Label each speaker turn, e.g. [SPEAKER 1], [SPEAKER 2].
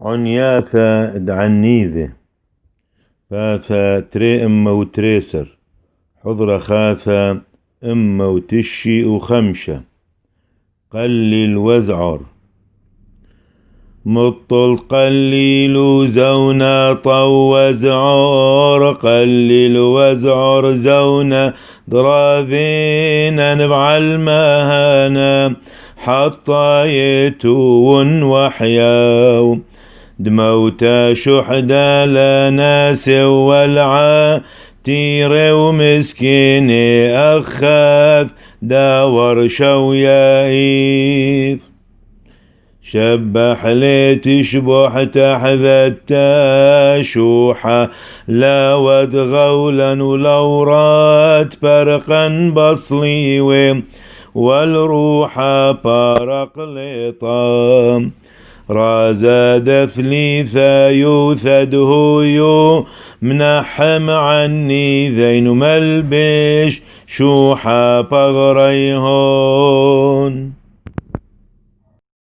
[SPEAKER 1] عنياثا دعنيذه فاثا تري أما وتريسر حضر خاثا أما وتشي وخمشة قلل وزعر مطل قليل زونا طو وزعر قلل وزعر زونا ضراذين نبع المهانا حتى يتون وحياو دموتا شحدا لناس والعاتير ومسكيني أخاف داور شويايف شبح لي تشبح تحذت شوحة لا ود غولا ولورات فرقا بصلي والروح بارق لطام رازاد ثليثا يوثده يو منحم عني ذين ملبش شوحة بغريهون